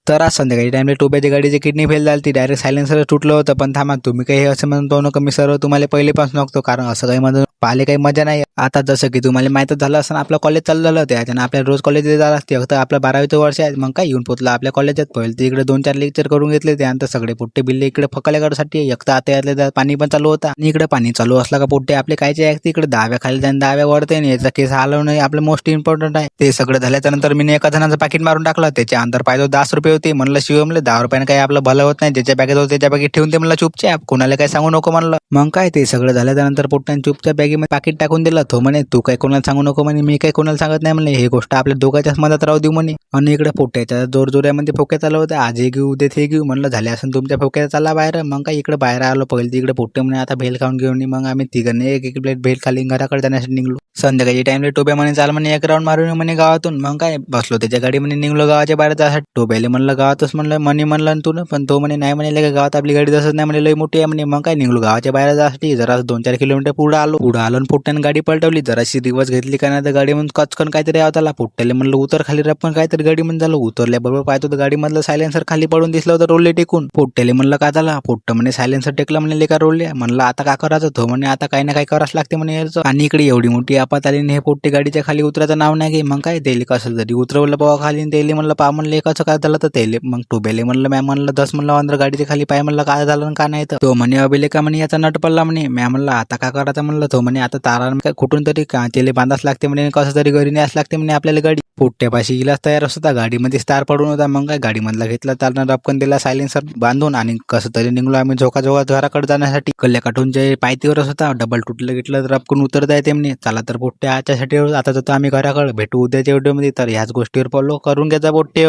तर आज संध्याकाळी टाइमला टोब्याच्या गाडीची किडनी फेल झाली, डायरेक्ट सायलेन्सर तुटलं होतं. पण थांबा, तुम्ही काही असं म्हणतो ना कमी सर्व तुम्हाला पहिलेपासून नव्हतं, कारण असं काही म्हणून पाहिले काही मजा नाही. आता जसं की तुम्हाला माहीतच झालं असं आपलं कॉलेज चालू झालं होतं, त्याच्यानं आपल्याला रोज कॉलेजला जावं लागते. फक्त आपलं 12वीचं वर्ष आहे, मग काय येऊन पोचलं आपल्या कॉलेजात. पहिले ते इकडे 2-4 लेक्चर करून घेतले, त्यानंतर सगळे पोट्टे बिल्ले इकडे फकाल्या काढूसाठी. एक तर आता यातल्या पाणी पण चालू होता, आणि इकडे पाणी चालू असला का पोट्टे आपले कायचे आहे इकडे दहाव्या खाली जाऊन दहाव्या वरते नाही. याचा केस आलं नाही आपलं मोस्ट इम्पॉर्टंट आहे. ते सगळं झाल्यानंतर मी एका जणाचं पाकिट मारून टाकलं. त्याच्या अंतर पाहिजे 10 रुपये होते. म्हणलं शिवमले 10 रुपयाने काही आपलं भलं होत नाही, ज्याच्या बॅगेत होतं त्याच्या बॅगेत ठेवून ते म्हणलं चुपचाप, कोणाला काही सांगू नको म्हणलं. मग काय ते सगळं झाल्यानंतर पोट्ट्याने चुपचाप बॅगेमध्ये पाकिट टाकून दिलं. तो म्हणे तू काही कोणाला सांगू नको म्हणे, मी काही कोणाला सांगत नाही म्हणले, हे गोष्ट आपल्या दोघांच्याच मधात राहू देऊ म्हणे. आणि इकडे पोट्ट्याच्या जोरजोऱ्यामध्ये फोक्या चालू होत्या, आज हे घेऊ उद्या ते घेऊ. म्हणलं झाले असं तुमच्या फोक्यात चालला बाहेर. मग काय इकडे बाहेर आलो, पहिले इकडे पोट्टे म्हणे आता भेल खाऊन घेऊन. मग आम्ही तिघांनी एक प्लेट भेल खाली घराकडे जाण्यासाठी निघलो. संध्याकाळी टाइमला टोब्या म्हणे चाल म्हणे एक राऊंड मारून म्हणे गावातून. मग काय बसलो त्याच्या गाडी म्हणे निघलो गावाच्या बाहेर जायसाठी. टोब्याले म्हणलं गावातच म्हणलं म्हणलं तू ना, पण तो म्हणे नाही म्हणे गावात आपली गाडी जसंच नाही म्हणे, लई मोठी आहे म्हणे. मग काय निघलो गावाच्या बाहेर जायसाठी. जरा 2-4 किलोमीटर पुढे आलो आणि पोट्ट्याने गाडी पलटवली. जराशी दिवस घेतली का नाही तर गाडी म्हणून कचकन काहीतरी आवताला. पोट्ट्याले म्हणलं उतर खाली, रप्पन काहीतरी गाडी म्हणून झालं. उतरल्याबरोबर पाहतो तर गाडी मधलं सायलेन्सर खाली पडून दिसलं होतं रोलले टेकून. पोट्ट्याले म्हणलं का झाला. पोट्ट म्हणे सायलेन्सर टेकलं म्हणे लेका रोलले. म्हणलं आता का करायचं. तो म्हणे आता काही ना काही करावंच लागते म्हणे याचं. आणि इकडे एवढी मोठी आपात आली, हे पोट्टे गाडीच्या खाली उतरायचं नाव नाही घे. मग काय तेले कसं जरी उतरवलं बाबा खाली, तेले म्हणलं पा म्हणलं कसं काय झालं तर तेले. मग टोब्याले म्हणलं मॅम म्हणलं 10 म्हणलं अंदर गाडीच्या खाली पाय म्हणलं काय झालं का नाही. तर तो म्हणे अभिले का म्हणे याचा नट पडला म्हणे. मॅम म्हणलं आता का करायचं म्हणलं. तो म्हणे आता तारा काय कुठून तरी का तेले बांधाच लागते म्हणे, कसं तरी घरी न्यास लागते म्हणे आपल्याला गाडी. पोट्ट्यापाशी इलाज तयार असता, गाडीमध्ये स्टार पडून होता. मग काय गाडीमधला घेतला त्यानं रपकन दिला सायलेन्सर बांधून, आणि कसं तरी निघलो आम्ही झोका घराकडे जाण्यासाठी. कल्ल्या काठून जे पायतीवरच होता, डबल तुटलं घेतलं रपकन उतरता येते म्हणे. चला तर पोट्टे आजच्यासाठी आता जातो आम्ही घराकडे, भेटू उद्याच्या व्हिडिओमध्ये. तर ह्याच गोष्टीवर फॉलो करून घ्यायचा पोट्टे.